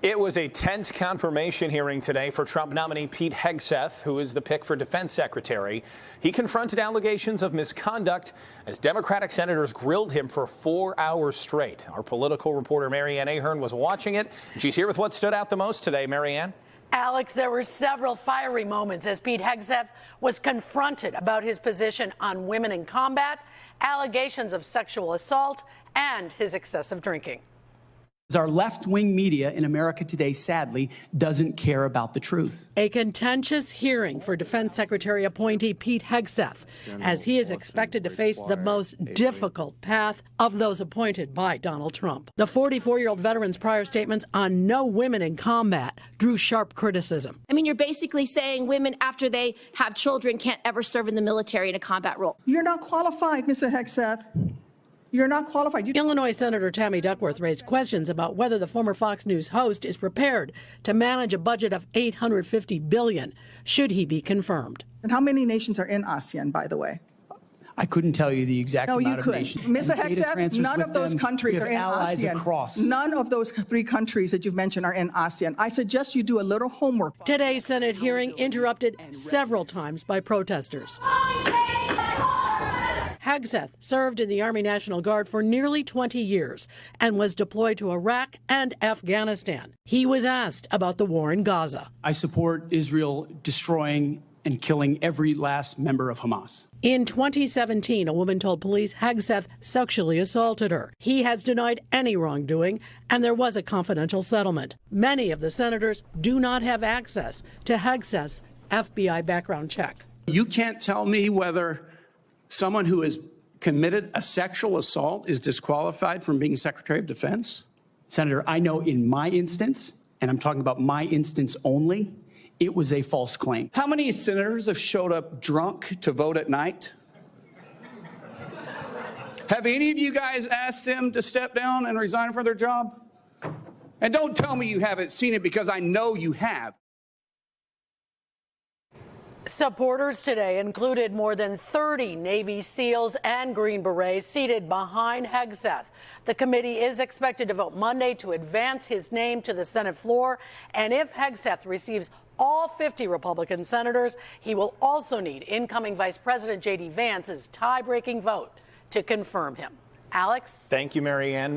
It was a tense confirmation hearing today for Trump nominee Pete Hegseth, who is the pick for defense secretary. He confronted allegations of misconduct as Democratic senators grilled him for 4 hours straight. Our political reporter Mary Ann Ahern was watching it. She's here with what stood out the most today. Mary Ann? Alex, there were several fiery moments as Pete Hegseth was confronted about his position on women in combat, allegations of sexual assault, and his excessive drinking. Our left-wing media in America today, sadly, doesn't care about the truth. A contentious hearing for Defense Secretary appointee Pete Hegseth, as he is expected to face the most difficult path of those appointed by Donald Trump. The 44-year-old veteran's prior statements on no women in combat drew sharp criticism. I mean, you're basically saying women, after they have children, can't ever serve in the military in a combat role. You're not qualified, Mr. Hegseth. You're not qualified. Illinois Senator Tammy Duckworth raised questions about whether the former Fox News host is prepared to manage a budget of $850 billion, should he be confirmed. And how many nations are in ASEAN, by the way? I couldn't tell you the exact amount of nations. Mr. Hegseth, none of those countries are in ASEAN. None of those 3 countries that you've mentioned are in ASEAN. I suggest you do a little homework. Today's Senate hearing interrupted several times by protesters. Hegseth served in the Army National Guard for nearly 20 years and was deployed to Iraq and Afghanistan. He was asked about the war in Gaza. I support Israel destroying and killing every last member of Hamas. In 2017, a woman told police Hegseth sexually assaulted her. He has denied any wrongdoing, and there was a confidential settlement. Many of the senators do not have access to Hegseth's FBI background check. You can't tell me whether someone who has committed a sexual assault is disqualified from being Secretary of Defense? Senator, I know in my instance, and I'm talking about my instance only, it was a false claim. How many senators have showed up drunk to vote at night? Have any of you guys asked them to step down and resign from their job? And don't tell me you haven't seen it, because I know you have. Supporters today included more than 30 Navy SEALs and Green Berets seated behind Hegseth. The committee is expected to vote Monday to advance his name to the Senate floor. And if Hegseth receives all 50 Republican senators, he will also need incoming Vice President J.D. Vance's tie-breaking vote to confirm him. Alex? Thank you, Mary Ann.